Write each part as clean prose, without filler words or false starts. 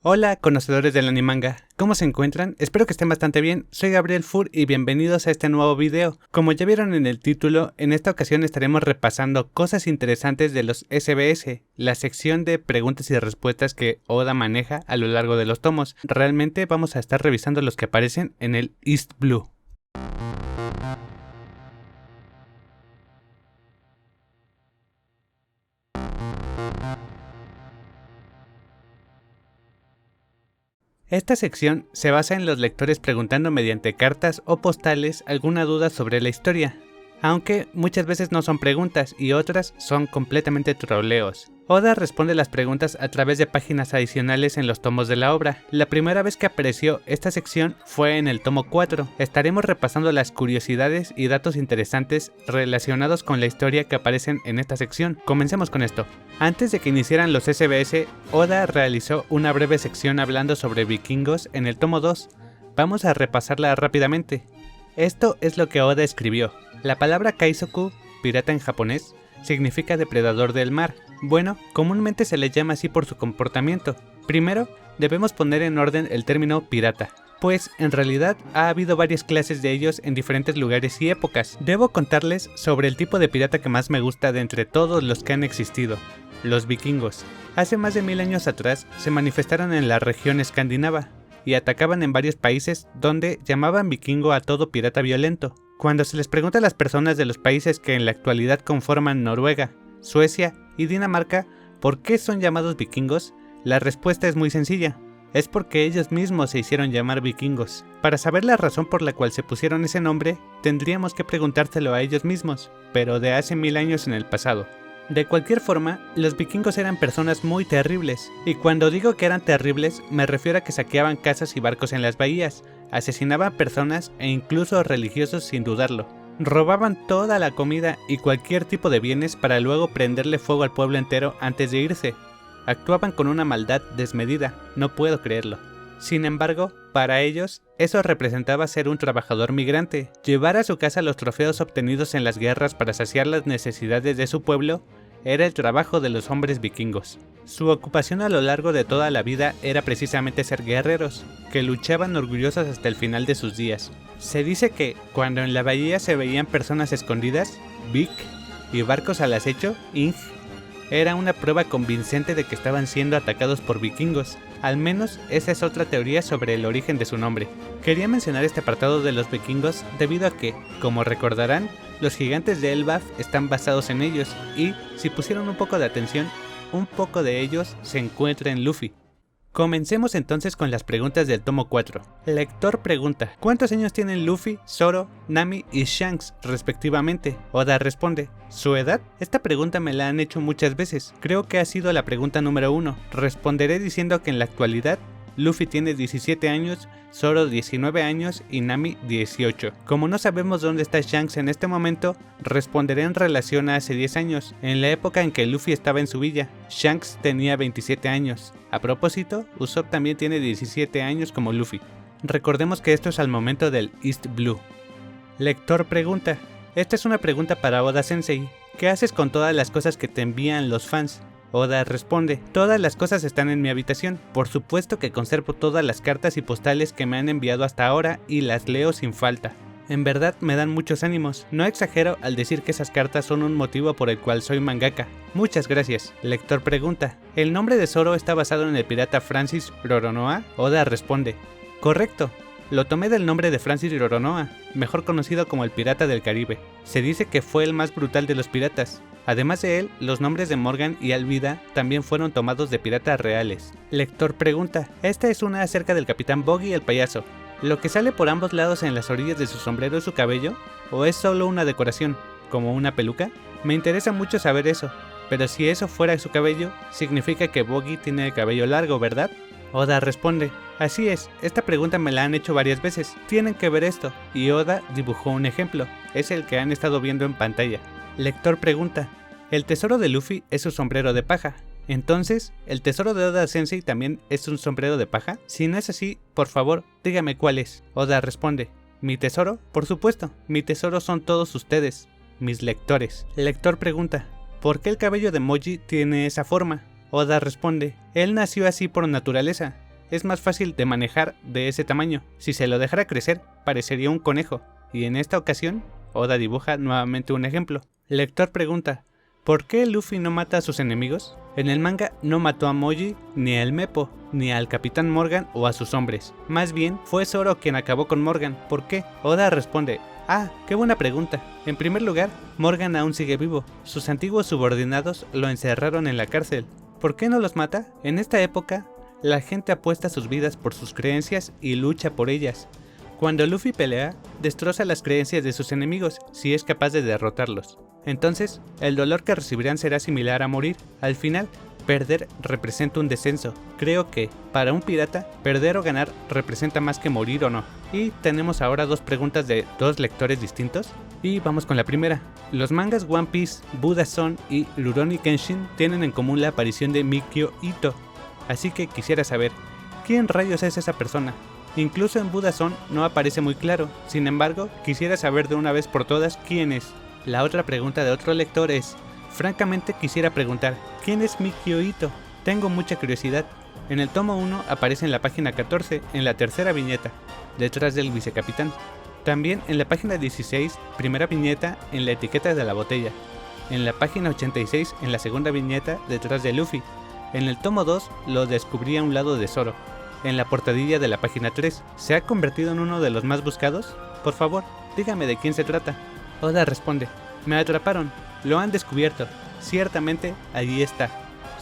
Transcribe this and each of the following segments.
Hola, conocedores del animanga, ¿cómo se encuentran? Espero que estén bastante bien, soy Gabriel Fur y bienvenidos a este nuevo video. Como ya vieron en el título, en esta ocasión estaremos repasando cosas interesantes de los SBS, la sección de preguntas y respuestas que Oda maneja a lo largo de los tomos. Realmente vamos a estar revisando los que aparecen en el East Blue. Esta sección se basa en los lectores preguntando mediante cartas o postales alguna duda sobre la historia, aunque muchas veces no son preguntas y otras son completamente troleos. Oda responde las preguntas a través de páginas adicionales en los tomos de la obra. La primera vez que apareció esta sección fue en el tomo 4. Estaremos repasando las curiosidades y datos interesantes relacionados con la historia que aparecen en esta sección. Comencemos con esto. Antes de que iniciaran los SBS, Oda realizó una breve sección hablando sobre vikingos en el tomo 2. Vamos a repasarla rápidamente. Esto es lo que Oda escribió. La palabra Kaizoku, pirata en japonés, significa depredador del mar. Bueno, comúnmente se le llama así por su comportamiento. Primero, debemos poner en orden el término pirata, pues en realidad ha habido varias clases de ellos en diferentes lugares y épocas. Debo contarles sobre el tipo de pirata que más me gusta de entre todos los que han existido, los vikingos. Hace más de 1000 años atrás se manifestaron en la región escandinava y atacaban en varios países donde llamaban vikingo a todo pirata violento. Cuando se les pregunta a las personas de los países que en la actualidad conforman Noruega, Suecia y Dinamarca por qué son llamados vikingos, la respuesta es muy sencilla. Es porque ellos mismos se hicieron llamar vikingos. Para saber la razón por la cual se pusieron ese nombre, tendríamos que preguntárselo a ellos mismos, pero de hace 1000 años en el pasado. De cualquier forma, los vikingos eran personas muy terribles, y cuando digo que eran terribles, me refiero a que saqueaban casas y barcos en las bahías, asesinaban personas e incluso religiosos sin dudarlo. Robaban toda la comida y cualquier tipo de bienes para luego prenderle fuego al pueblo entero antes de irse. Actuaban con una maldad desmedida, no puedo creerlo. Sin embargo, para ellos, eso representaba ser un trabajador migrante. Llevar a su casa los trofeos obtenidos en las guerras para saciar las necesidades de su pueblo era el trabajo de los hombres vikingos. Su ocupación a lo largo de toda la vida era precisamente ser guerreros, que luchaban orgullosos hasta el final de sus días. Se dice que, cuando en la bahía se veían personas escondidas, Vik, y barcos al acecho, Ing, era una prueba convincente de que estaban siendo atacados por vikingos. Al menos esa es otra teoría sobre el origen de su nombre. Quería mencionar este apartado de los vikingos debido a que, como recordarán, los gigantes de Elbaf están basados en ellos y, si pusieron un poco de atención, un poco de ellos se encuentra en Luffy. Comencemos entonces con las preguntas del tomo 4. Lector pregunta: ¿cuántos años tienen Luffy, Zoro, Nami y Shanks respectivamente? Oda responde: ¿su edad? Esta pregunta me la han hecho muchas veces, creo que ha sido la pregunta número 1. Responderé diciendo que en la actualidad Luffy tiene 17 años, Zoro 19 años y Nami 18. Como no sabemos dónde está Shanks en este momento, responderé en relación a hace 10 años, en la época en que Luffy estaba en su villa. Shanks tenía 27 años. A propósito, Usopp también tiene 17 años como Luffy. Recordemos que esto es al momento del East Blue. Lector pregunta: esta es una pregunta para Oda Sensei. ¿Qué haces con todas las cosas que te envían los fans? Oda responde: todas las cosas están en mi habitación. Por supuesto que conservo todas las cartas y postales que me han enviado hasta ahora y las leo sin falta. En verdad me dan muchos ánimos. No exagero al decir que esas cartas son un motivo por el cual soy mangaka. Muchas gracias. Lector pregunta: ¿el nombre de Zoro está basado en el pirata Francis Roronoa? Oda responde: correcto. Lo tomé del nombre de Francis Roronoa, mejor conocido como el pirata del Caribe. Se dice que fue el más brutal de los piratas. Además de él, los nombres de Morgan y Alvida también fueron tomados de piratas reales. Lector pregunta: esta es una acerca del capitán Boggy el payaso. ¿Lo que sale por ambos lados en las orillas de su sombrero es su cabello? ¿O es solo una decoración, como una peluca? Me interesa mucho saber eso, pero si eso fuera su cabello, significa que Boggy tiene el cabello largo, ¿verdad? Oda responde: así es, esta pregunta me la han hecho varias veces, tienen que ver esto, y Oda dibujó un ejemplo, es el que han estado viendo en pantalla. Lector pregunta: el tesoro de Luffy es su sombrero de paja. Entonces, ¿el tesoro de Oda Sensei también es un sombrero de paja? Si no es así, por favor, dígame cuál es. Oda responde: ¿mi tesoro? Por supuesto, mi tesoro son todos ustedes, mis lectores. Lector pregunta: ¿por qué el cabello de Moji tiene esa forma? Oda responde: él nació así por naturaleza. es más fácil de manejar de ese tamaño. Si se lo dejara crecer, parecería un conejo. Y en esta ocasión, Oda dibuja nuevamente un ejemplo. Lector pregunta, ¿por qué Luffy no mata a sus enemigos? En el manga no mató a Moji, ni a El Meppo, ni al Capitán Morgan o a sus hombres. Más bien, fue Zoro quien acabó con Morgan. ¿Por qué? Oda responde, qué buena pregunta. En primer lugar, Morgan aún sigue vivo. Sus antiguos subordinados lo encerraron en la cárcel. ¿Por qué no los mata? En esta época, la gente apuesta sus vidas por sus creencias y lucha por ellas. Cuando Luffy pelea, destroza las creencias de sus enemigos si es capaz de derrotarlos. Entonces, el dolor que recibirán será similar a morir. Al final, perder representa un descenso. Creo que, para un pirata, perder o ganar representa más que morir o no. Y tenemos ahora dos preguntas de dos lectores distintos. Y vamos con la primera. Los mangas One Piece, Buddha Son y Rurouni Kenshin tienen en común la aparición de Mikio Ito. Así que quisiera saber, ¿quién rayos es esa persona? Incluso en Buddha Son no aparece muy claro, sin embargo, quisiera saber de una vez por todas quién es. La otra pregunta de otro lector es, francamente quisiera preguntar, ¿quién es Mikio Ito? Tengo mucha curiosidad. En el tomo 1 aparece en la página 14, en la tercera viñeta, detrás del vicecapitán. También en la página 16, primera viñeta, en la etiqueta de la botella. En la página 86, en la segunda viñeta, detrás de Luffy. En el tomo 2, lo descubrí a un lado de Zoro. En la portadilla de la página 3, ¿se ha convertido en uno de los más buscados? Por favor, dígame de quién se trata. Oda responde, me atraparon, lo han descubierto, ciertamente allí está.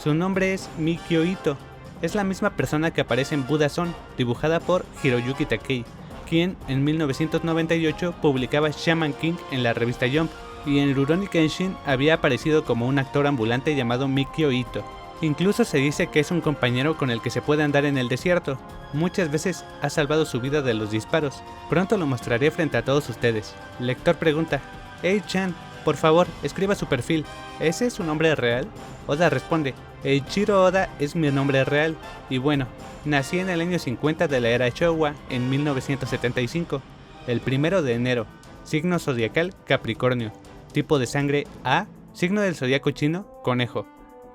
Su nombre es Mikio Ito, es la misma persona que aparece en Buddha Son, dibujada por Hiroyuki Takei, quien en 1998 publicaba Shaman King en la revista Jump, y en Rurouni Kenshin había aparecido como un actor ambulante llamado Mikio Ito. Incluso se dice que es un compañero con el que se puede andar en el desierto. Muchas veces ha salvado su vida de los disparos. Pronto lo mostraré frente a todos ustedes. Lector pregunta, hey Chan, por favor, escriba su perfil. ¿Ese es su nombre real? Oda responde, Eiichiro Oda es mi nombre real. Y bueno, nací en el año 50 de la era Showa, en 1975. El 1 de enero. Signo zodiacal, Capricornio. Tipo de sangre A. Signo del zodiaco chino, Conejo.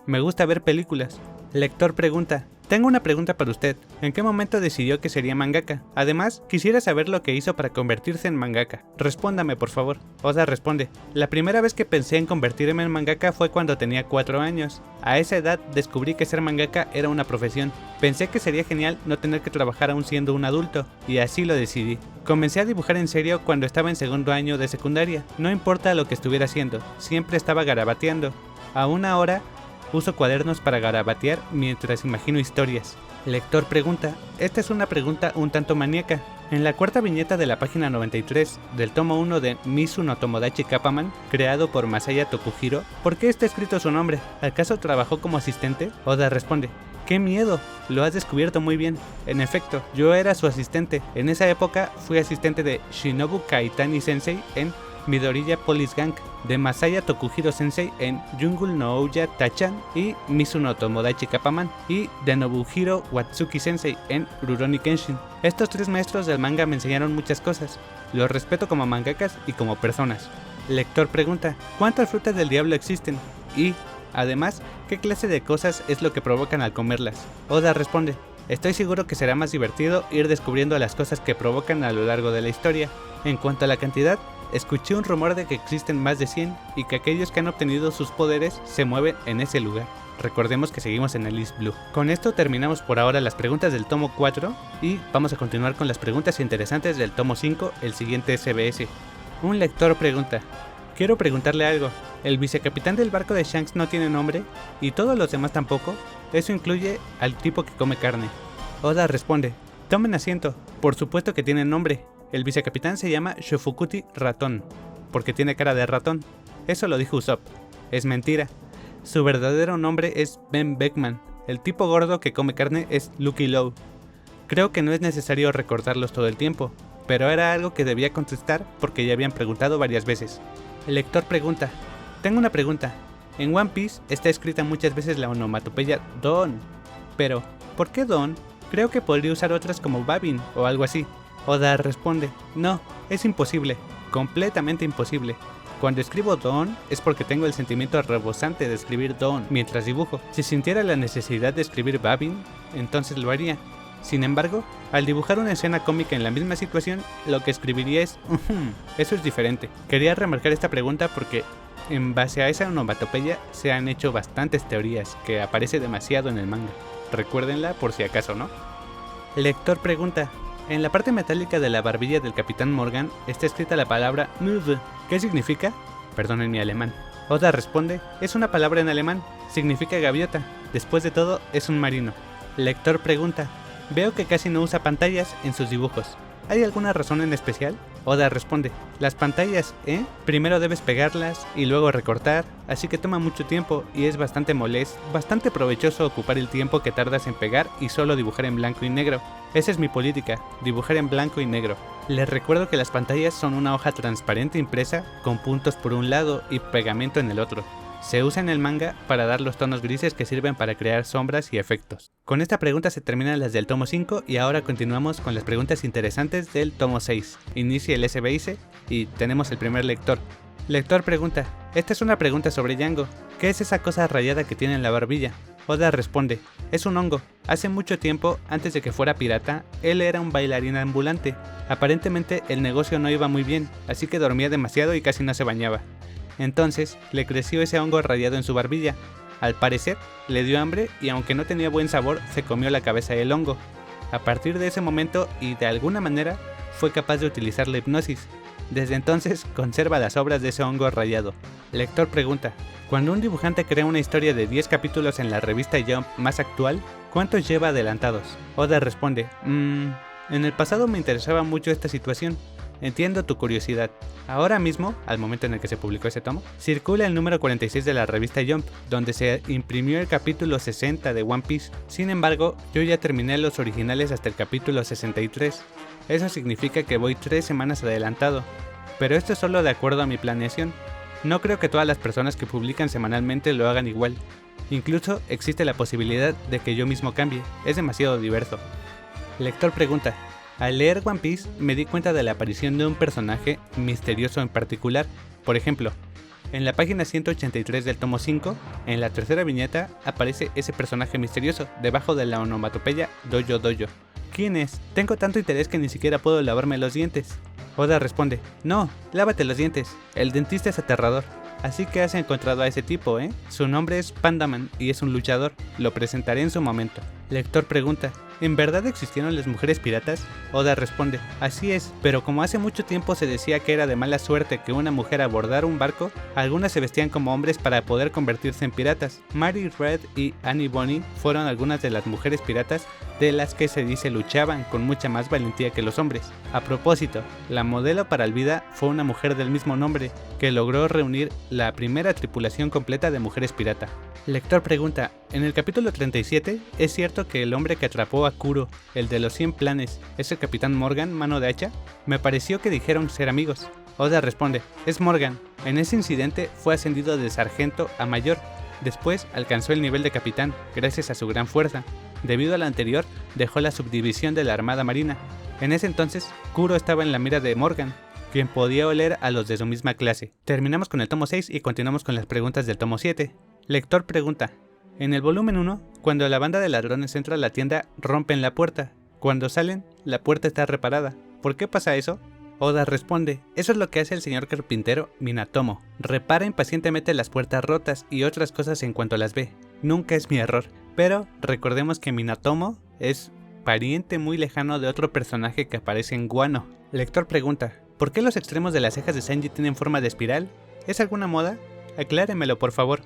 Me gusta ver películas. Lector pregunta, tengo una pregunta para usted. ¿En qué momento decidió que sería mangaka? Además, quisiera saber lo que hizo para convertirse en mangaka. Respóndame, por favor. Oda responde, la primera vez que pensé en convertirme en mangaka fue cuando tenía 4 años. A esa edad descubrí que ser mangaka era una profesión. Pensé que sería genial no tener que trabajar aún siendo un adulto, y así lo decidí. Comencé a dibujar en serio cuando estaba en segundo año de secundaria. No importa lo que estuviera haciendo, siempre estaba garabateando. Aún ahora, uso cuadernos para garabatear mientras imagino historias. Lector pregunta, esta es una pregunta un tanto maníaca. En la cuarta viñeta de la página 93 del tomo 1 de Misu no Tomodachi Kappaman, creado por Masaya Tokuhiro, ¿por qué está escrito su nombre? ¿Acaso trabajó como asistente? Oda responde, ¡qué miedo! Lo has descubierto muy bien. En efecto, yo era su asistente. En esa época fui asistente de Shinobu Kaitani Sensei en Midoriya Police Gang, de Masaya Tokuhiro Sensei en Jungle no Ouya Tachan y Misu no Tomodachi Kappaman, y de Nobuhiro Watsuki Sensei en Rurouni Kenshin. Estos 3 maestros del manga me enseñaron muchas cosas. Los respeto como mangakas y como personas. Lector pregunta, ¿cuántas frutas del diablo existen? Y, además, ¿qué clase de cosas es lo que provocan al comerlas? Oda responde, estoy seguro que será más divertido ir descubriendo las cosas que provocan a lo largo de la historia. En cuanto a la cantidad, escuché un rumor de que existen más de 100 y que aquellos que han obtenido sus poderes se mueven en ese lugar. Recordemos que seguimos en el East Blue. Con esto terminamos por ahora las preguntas del tomo 4 y vamos a continuar con las preguntas interesantes del tomo 5, el siguiente SBS. Un lector pregunta, quiero preguntarle algo, ¿el vicecapitán del barco de Shanks no tiene nombre? ¿Y todos los demás tampoco? Eso incluye al tipo que come carne. Oda responde, tomen asiento, por supuesto que tiene nombre. El vicecapitán se llama Shofukuti Ratón, porque tiene cara de ratón. Eso lo dijo Usopp. Es mentira. Su verdadero nombre es Ben Beckman. El tipo gordo que come carne es Lucky Low. Creo que no es necesario recordarlos todo el tiempo, pero era algo que debía contestar porque ya habían preguntado varias veces. El lector pregunta, tengo una pregunta. En One Piece está escrita muchas veces la onomatopeya Don, pero ¿por qué Don? Creo que podría usar otras como Babin o algo así. Oda responde, no, es imposible, completamente imposible. Cuando escribo Don es porque tengo el sentimiento rebosante de escribir Don mientras dibujo. Si sintiera la necesidad de escribir Babin, entonces lo haría. Sin embargo, al dibujar una escena cómica en la misma situación, lo que escribiría es eso es diferente. Quería remarcar esta pregunta porque en base a esa onomatopeya se han hecho bastantes teorías que aparece demasiado en el manga. Recuérdenla por si acaso, ¿no? Lector pregunta: en la parte metálica de la barbilla del Capitán Morgan está escrita la palabra Möwe. ¿Qué significa? Perdonen mi alemán. Oda responde: es una palabra en alemán, significa gaviota. Después de todo, es un marino. Lector pregunta: veo que casi no usa pantallas en sus dibujos. ¿Hay alguna razón en especial? Oda responde: las pantallas, primero debes pegarlas y luego recortar, así que toma mucho tiempo y es bastante molesto, bastante provechoso ocupar el tiempo que tardas en pegar y solo dibujar en blanco y negro. Esa es mi política, dibujar en blanco y negro. Les recuerdo que las pantallas son una hoja transparente impresa con puntos por un lado y pegamento en el otro. Se usa en el manga para dar los tonos grises que sirven para crear sombras y efectos. Con esta pregunta se terminan las del tomo 5 y ahora continuamos con las preguntas interesantes del tomo 6. Inicia el SBIC y tenemos el primer lector. Lector pregunta: esta es una pregunta sobre Django. ¿Qué es esa cosa rayada que tiene en la barbilla? Oda responde: es un hongo. Hace mucho tiempo, antes de que fuera pirata, él era un bailarín ambulante. Aparentemente el negocio no iba muy bien, así que dormía demasiado y casi no se bañaba. Entonces le creció ese hongo rayado en su barbilla. Al parecer, le dio hambre y aunque no tenía buen sabor, se comió la cabeza del hongo. A partir de ese momento y de alguna manera, fue capaz de utilizar la hipnosis. Desde entonces, conserva las obras de ese hongo rayado. Lector pregunta: cuando un dibujante crea una historia de 10 capítulos en la revista Jump más actual, ¿cuántos lleva adelantados? Oda responde: en el pasado me interesaba mucho esta situación. Entiendo tu curiosidad. Ahora mismo, al momento en el que se publicó ese tomo, circula el número 46 de la revista Jump, donde se imprimió el capítulo 60 de One Piece. Sin embargo, yo ya terminé los originales hasta el capítulo 63. Eso significa que voy 3 semanas adelantado. Pero esto es solo de acuerdo a mi planeación. No creo que todas las personas que publican semanalmente lo hagan igual. Incluso existe la posibilidad de que yo mismo cambie. Es demasiado diverso. Lector pregunta: al leer One Piece me di cuenta de la aparición de un personaje misterioso en particular. Por ejemplo, en la página 183 del tomo 5, en la tercera viñeta, aparece ese personaje misterioso, debajo de la onomatopeya Dojo Dojo. ¿Quién es? Tengo tanto interés que ni siquiera puedo lavarme los dientes. Oda responde: no, lávate los dientes, el dentista es aterrador. Así que has encontrado a ese tipo, Su nombre es Pandaman y es un luchador, lo presentaré en su momento. Lector pregunta: ¿en verdad existieron las mujeres piratas? Oda responde: así es, pero como hace mucho tiempo se decía que era de mala suerte que una mujer abordara un barco, algunas se vestían como hombres para poder convertirse en piratas. Mary Red y Annie Bonny fueron algunas de las mujeres piratas de las que se dice luchaban con mucha más valentía que los hombres. A propósito, la modelo para Alvida fue una mujer del mismo nombre, que logró reunir la primera tripulación completa de mujeres pirata. Lector pregunta: en el capítulo 37, ¿es cierto que el hombre que atrapó a Kuro, el de los 100 planes, es el Capitán Morgan, mano de hacha? Me pareció que dijeron ser amigos. Oda responde: es Morgan. En ese incidente fue ascendido de sargento a mayor. Después alcanzó el nivel de capitán, gracias a su gran fuerza. Debido a la anterior, dejó la subdivisión de la Armada Marina. En ese entonces, Kuro estaba en la mira de Morgan, quien podía oler a los de su misma clase. Terminamos con el tomo 6 y continuamos con las preguntas del tomo 7. Lector pregunta: en el volumen 1, cuando la banda de ladrones entra a la tienda, rompen la puerta. Cuando salen, la puerta está reparada. ¿Por qué pasa eso? Oda responde: eso es lo que hace el señor carpintero Minatomo. Repara impacientemente las puertas rotas y otras cosas en cuanto las ve. Nunca es mi error. Pero recordemos que Minatomo es pariente muy lejano de otro personaje que aparece en Guano. Lector pregunta: ¿por qué los extremos de las cejas de Sanji tienen forma de espiral? ¿Es alguna moda? Acláremelo, por favor.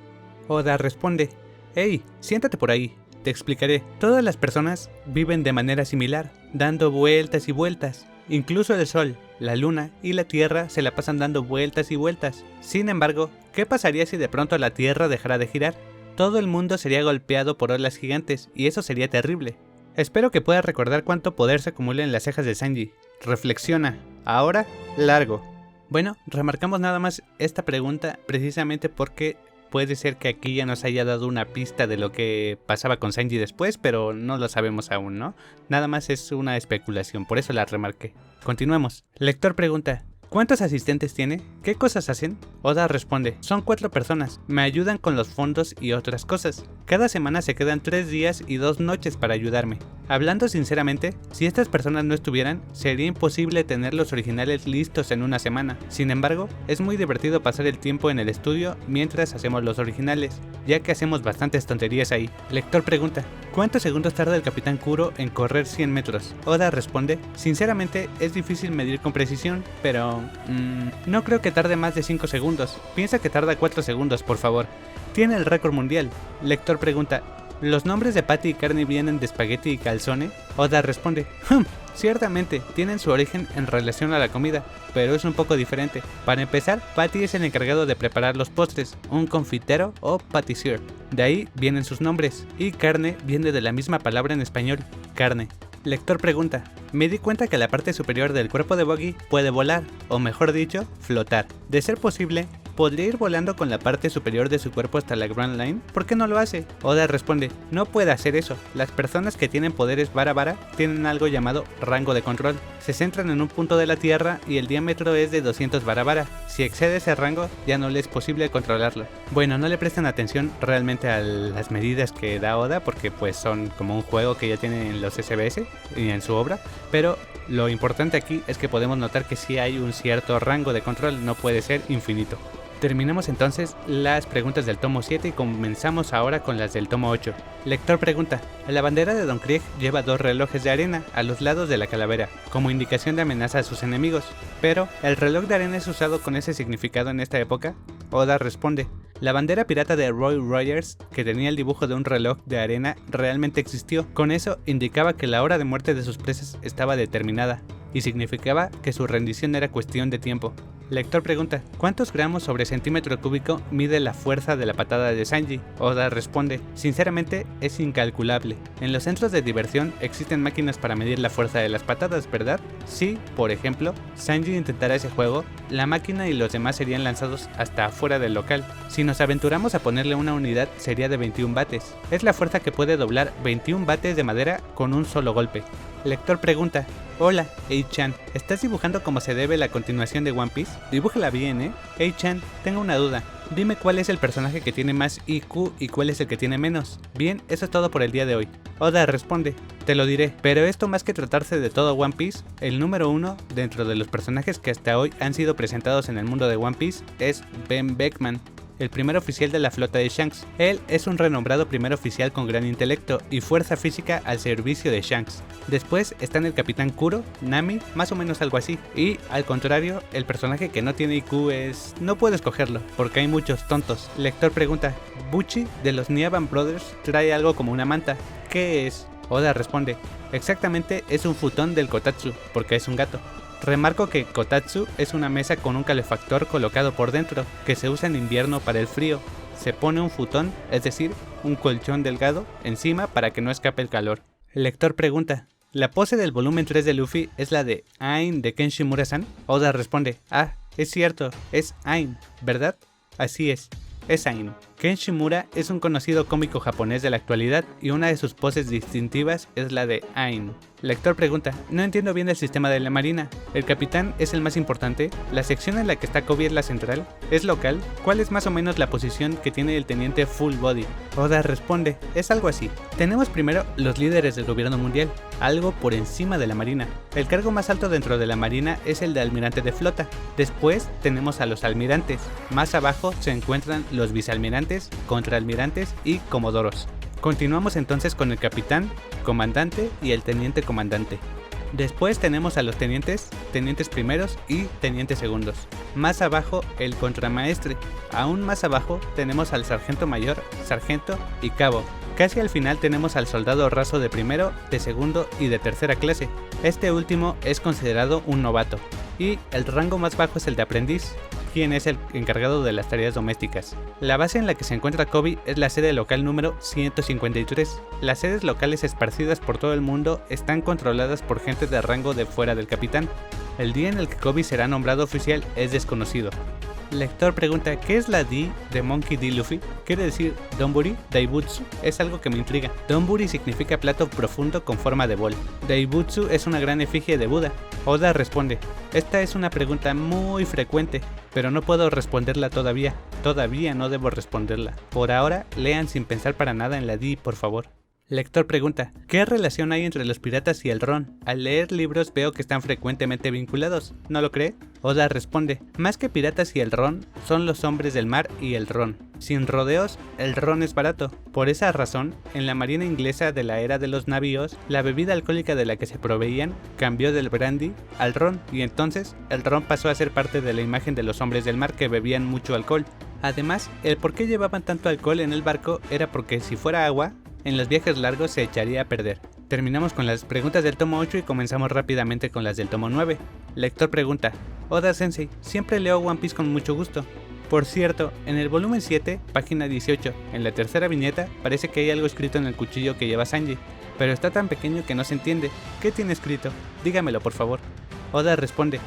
Oda responde: hey, siéntate por ahí, te explicaré. Todas las personas viven de manera similar, dando vueltas y vueltas. Incluso el sol, la luna y la tierra se la pasan dando vueltas y vueltas. Sin embargo, ¿qué pasaría si de pronto la tierra dejara de girar? Todo el mundo sería golpeado por olas gigantes y eso sería terrible. Espero que puedas recordar cuánto poder se acumula en las cejas de Sanji. Reflexiona. Ahora, largo. Bueno, remarcamos nada más esta pregunta precisamente porque puede ser que aquí ya nos haya dado una pista de lo que pasaba con Sanji después, pero no lo sabemos aún, ¿no? Nada más es una especulación, por eso la remarqué. Continuemos. Lector pregunta: ¿Cuántos asistentes tiene? ¿Qué cosas hacen? Oda responde, son 4 personas, me ayudan con los fondos y otras cosas. Cada semana se quedan 3 días y 2 noches para ayudarme. Hablando sinceramente, si estas personas no estuvieran, sería imposible tener los originales listos en una semana. Sin embargo, es muy divertido pasar el tiempo en el estudio mientras hacemos los originales, ya que hacemos bastantes tonterías ahí. Lector pregunta, ¿cuántos segundos tarda el Capitán Kuro en correr 100 metros? Oda responde, sinceramente es difícil medir con precisión, pero no creo que tarde más de 5 segundos. Piensa que tarda 4 segundos, por favor. Tiene el récord mundial. Lector pregunta, ¿los nombres de Patty y Carney vienen de espagueti y calzone? Oda responde, ciertamente, tienen su origen en relación a la comida, pero es un poco diferente. Para empezar, Patty es el encargado de preparar los postres, un confitero o patissier. De ahí vienen sus nombres, y carne viene de la misma palabra en español, carne. Lector pregunta, me di cuenta que la parte superior del cuerpo de Buggy puede volar, o mejor dicho, flotar. De ser posible, ¿podría ir volando con la parte superior de su cuerpo hasta la Grand Line? ¿Por qué no lo hace? Oda responde, no puede hacer eso. Las personas que tienen poderes Bara Bara tienen algo llamado rango de control. Se centran en un punto de la Tierra y el diámetro es de 200 Bara Bara. Si excede ese rango, ya no le es posible controlarlo. Bueno, no le prestan atención realmente a las medidas que da Oda porque pues son como un juego que ya tiene en los SBS y en su obra, pero lo importante aquí es que podemos notar que sí hay un cierto rango de control, no puede ser infinito. Terminamos entonces las preguntas del tomo 7 y comenzamos ahora con las del tomo 8. Lector pregunta, la bandera de Don Krieg lleva 2 relojes de arena a los lados de la calavera, como indicación de amenaza a sus enemigos, pero ¿el reloj de arena es usado con ese significado en esta época? Oda responde, la bandera pirata de Roy Rogers, que tenía el dibujo de un reloj de arena, realmente existió. Con eso indicaba que la hora de muerte de sus presas estaba determinada, y significaba que su rendición era cuestión de tiempo. Lector pregunta, ¿cuántos gramos sobre centímetro cúbico mide la fuerza de la patada de Sanji? Oda responde, sinceramente es incalculable. En los centros de diversión existen máquinas para medir la fuerza de las patadas, ¿verdad? Si, por ejemplo, Sanji intentara ese juego, la máquina y los demás serían lanzados hasta afuera del local. Si nos aventuramos a ponerle una unidad sería de 21 bates. Es la fuerza que puede doblar 21 bates de madera con un solo golpe. Lector pregunta, hola, Ei-chan, ¿estás dibujando como se debe la continuación de One Piece? Dibújala bien, ¿eh? Ei-chan, tengo una duda. Dime cuál es el personaje que tiene más IQ y cuál es el que tiene menos. Bien, eso es todo por el día de hoy. Oda responde, te lo diré, pero esto más que tratarse de todo One Piece, el número 1 dentro de los personajes que hasta hoy han sido presentados en el mundo de One Piece es Ben Beckman, el primer oficial de la flota de Shanks. Él es un renombrado primer oficial con gran intelecto y fuerza física al servicio de Shanks. Después están el Capitán Kuro, Nami, más o menos algo así. Y al contrario, el personaje que no tiene IQ es... no puedo escogerlo, porque hay muchos tontos. Lector pregunta, Buchi de los Niaban Brothers trae algo como una manta. ¿Qué es? Oda responde, exactamente es un futón del Kotatsu, porque es un gato. Remarco que Kotatsu es una mesa con un calefactor colocado por dentro, que se usa en invierno para el frío. Se pone un futón, es decir, un colchón delgado, encima para que no escape el calor. El lector pregunta, ¿la pose del volumen 3 de Luffy es la de Ain de Kenshimura-san? Oda responde, ah, es cierto, es Ain, ¿verdad? Así es Ain. Ken Shimura es un conocido cómico japonés de la actualidad y una de sus poses distintivas es la de Ain. Lector pregunta, no entiendo bien el sistema de la marina. ¿El capitán es el más importante? ¿La sección en la que está Koby es la central? ¿Es local? ¿Cuál es más o menos la posición que tiene el teniente Full Body? Oda responde, es algo así. Tenemos primero los líderes del gobierno mundial, algo por encima de la marina. El cargo más alto dentro de la marina es el de almirante de flota. Después tenemos a los almirantes. Más abajo se encuentran los vicealmirantes, contraalmirantes y comodoros. Continuamos entonces con el capitán, comandante y el teniente comandante. Después tenemos a los tenientes, tenientes primeros y tenientes segundos. Más abajo el contramaestre. Aún más abajo tenemos al sargento mayor, sargento y cabo. Casi al final tenemos al soldado raso de primero, de segundo y de tercera clase. Este último es considerado un novato. Y el rango más bajo es el de aprendiz, quien es el encargado de las tareas domésticas. La base en la que se encuentra Koby es la sede local número 153. Las sedes locales esparcidas por todo el mundo están controladas por gente de rango de fuera del capitán. El día en el que Koby será nombrado oficial es desconocido. Lector pregunta, ¿qué es la D de Monkey D. Luffy? ¿Quiere decir Donburi? Daibutsu es algo que me intriga. Donburi significa plato profundo con forma de bol. Daibutsu es una gran efigie de Buda. Oda responde, esta es una pregunta muy frecuente, pero no puedo responderla todavía. Todavía no debo responderla. Por ahora, lean sin pensar para nada en la D, por favor. Lector pregunta, ¿qué relación hay entre los piratas y el ron? Al leer libros veo que están frecuentemente vinculados, ¿no lo cree? Oda responde, más que piratas y el ron, son los hombres del mar y el ron. Sin rodeos, el ron es barato. Por esa razón, en la marina inglesa de la era de los navíos, la bebida alcohólica de la que se proveían cambió del brandy al ron, y entonces el ron pasó a ser parte de la imagen de los hombres del mar que bebían mucho alcohol. Además, el por qué llevaban tanto alcohol en el barco era porque si fuera agua, en los viajes largos se echaría a perder. Terminamos con las preguntas del tomo 8 y comenzamos rápidamente con las del tomo 9. Lector pregunta, Oda Sensei, siempre leo One Piece con mucho gusto. Por cierto, en el volumen 7, página 18, en la tercera viñeta, parece que hay algo escrito en el cuchillo que lleva Sanji, pero está tan pequeño que no se entiende. ¿Qué tiene escrito? Dígamelo por favor. Oda responde,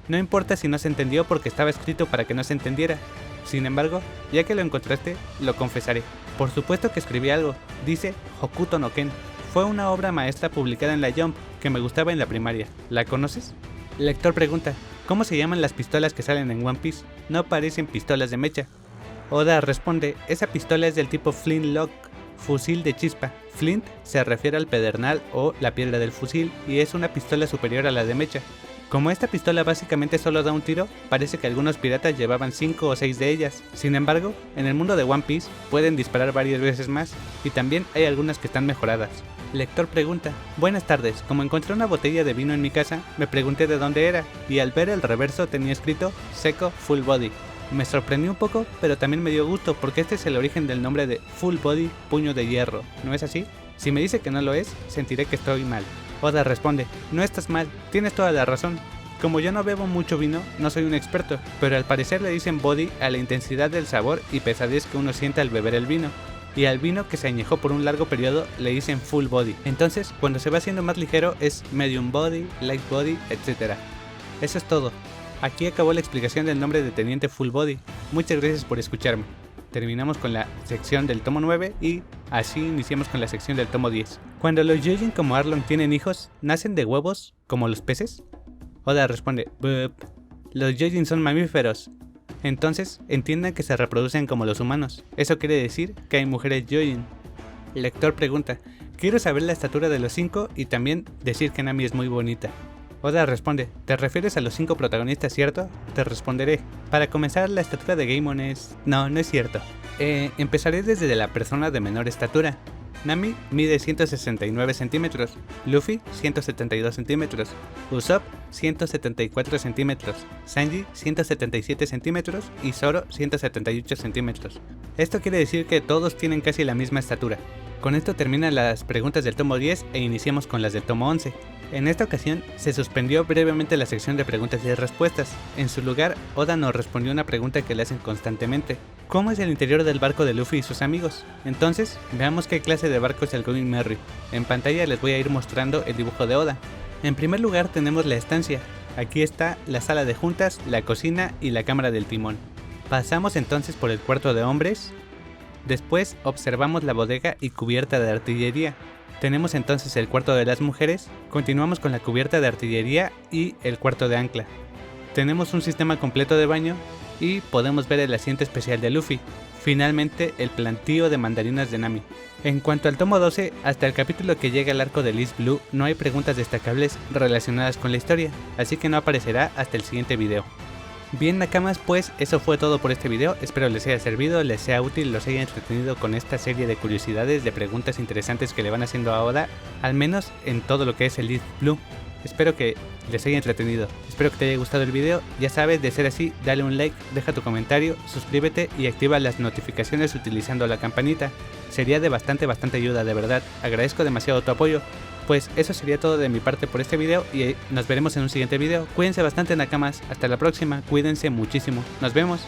no importa si no se entendió porque estaba escrito para que no se entendiera. Sin embargo, ya que lo encontraste, lo confesaré. Por supuesto que escribí algo, dice Hokuto no Ken. Fue una obra maestra publicada en la Jump que me gustaba en la primaria. ¿La conoces? Lector pregunta, ¿cómo se llaman las pistolas que salen en One Piece? No parecen pistolas de mecha. Oda responde, esa pistola es del tipo Flintlock, fusil de chispa. Flint se refiere al pedernal o la piedra del fusil y es una pistola superior a la de mecha. Como esta pistola básicamente solo da un tiro, parece que algunos piratas llevaban 5 o 6 de ellas. Sin embargo, en el mundo de One Piece pueden disparar varias veces más, y también hay algunas que están mejoradas. Lector pregunta, buenas tardes, como encontré una botella de vino en mi casa, me pregunté de dónde era, y al ver el reverso tenía escrito Seco Full Body. Me sorprendió un poco, pero también me dio gusto porque este es el origen del nombre de Full Body Puño de Hierro, ¿no es así? Si me dice que no lo es, sentiré que estoy mal. Oda responde, no estás mal, tienes toda la razón. Como yo no bebo mucho vino, no soy un experto, pero al parecer le dicen body a la intensidad del sabor y pesadez que uno siente al beber el vino. Y al vino que se añejó por un largo periodo le dicen full body. Entonces, cuando se va haciendo más ligero es medium body, light body, etc. Eso es todo. Aquí acabó la explicación del nombre de Teniente Full Body. Muchas gracias por escucharme. Terminamos con la sección del tomo 9 y así iniciamos con la sección del tomo 10. Cuando los Gyojin como Arlong tienen hijos, ¿nacen de huevos como los peces? Oda responde, bup. Los Gyojin son mamíferos. Entonces, entiendan que se reproducen como los humanos. Eso quiere decir que hay mujeres Gyojin. El lector pregunta, quiero saber la estatura de los 5 y también decir que Nami es muy bonita. Oda responde, ¿te refieres a los 5 protagonistas, cierto? Te responderé. Para comenzar, la estatura de Gaimon es... No es cierto. Empezaré desde la persona de menor estatura. Nami mide 169 centímetros, Luffy 172 centímetros, Usopp 174 centímetros, Sanji 177 centímetros y Zoro 178 centímetros. Esto quiere decir que todos tienen casi la misma estatura. Con esto terminan las preguntas del tomo 10 e iniciamos con las del tomo 11. En esta ocasión se suspendió brevemente la sección de preguntas y respuestas. En su lugar, Oda nos respondió una pregunta que le hacen constantemente. ¿Cómo es el interior del barco de Luffy y sus amigos? Entonces, veamos qué clase de barco es el Going Merry. En pantalla les voy a ir mostrando el dibujo de Oda. En primer lugar tenemos la estancia. Aquí está la sala de juntas, la cocina y la cámara del timón. Pasamos entonces por el cuarto de hombres. Después observamos la bodega y cubierta de artillería. Tenemos entonces el cuarto de las mujeres, continuamos con la cubierta de artillería y el cuarto de ancla. Tenemos un sistema completo de baño y podemos ver el asiento especial de Luffy. Finalmente, el plantío de mandarinas de Nami. En cuanto al tomo 12, hasta el capítulo que llega al arco de East Blue, no hay preguntas destacables relacionadas con la historia, así que no aparecerá hasta el siguiente video. Bien nakamas, pues eso fue todo por este video, espero les haya servido, les sea útil, los haya entretenido con esta serie de curiosidades, de preguntas interesantes que le van haciendo a Oda, al menos en todo lo que es el East Blue. Espero que les haya entretenido, espero que te haya gustado el video, ya sabes, de ser así, dale un like, deja tu comentario, suscríbete y activa las notificaciones utilizando la campanita, sería de bastante ayuda, de verdad, agradezco demasiado tu apoyo. Pues eso sería todo de mi parte por este video y nos veremos en un siguiente video. Cuídense bastante nakamas, hasta la próxima, cuídense muchísimo, nos vemos.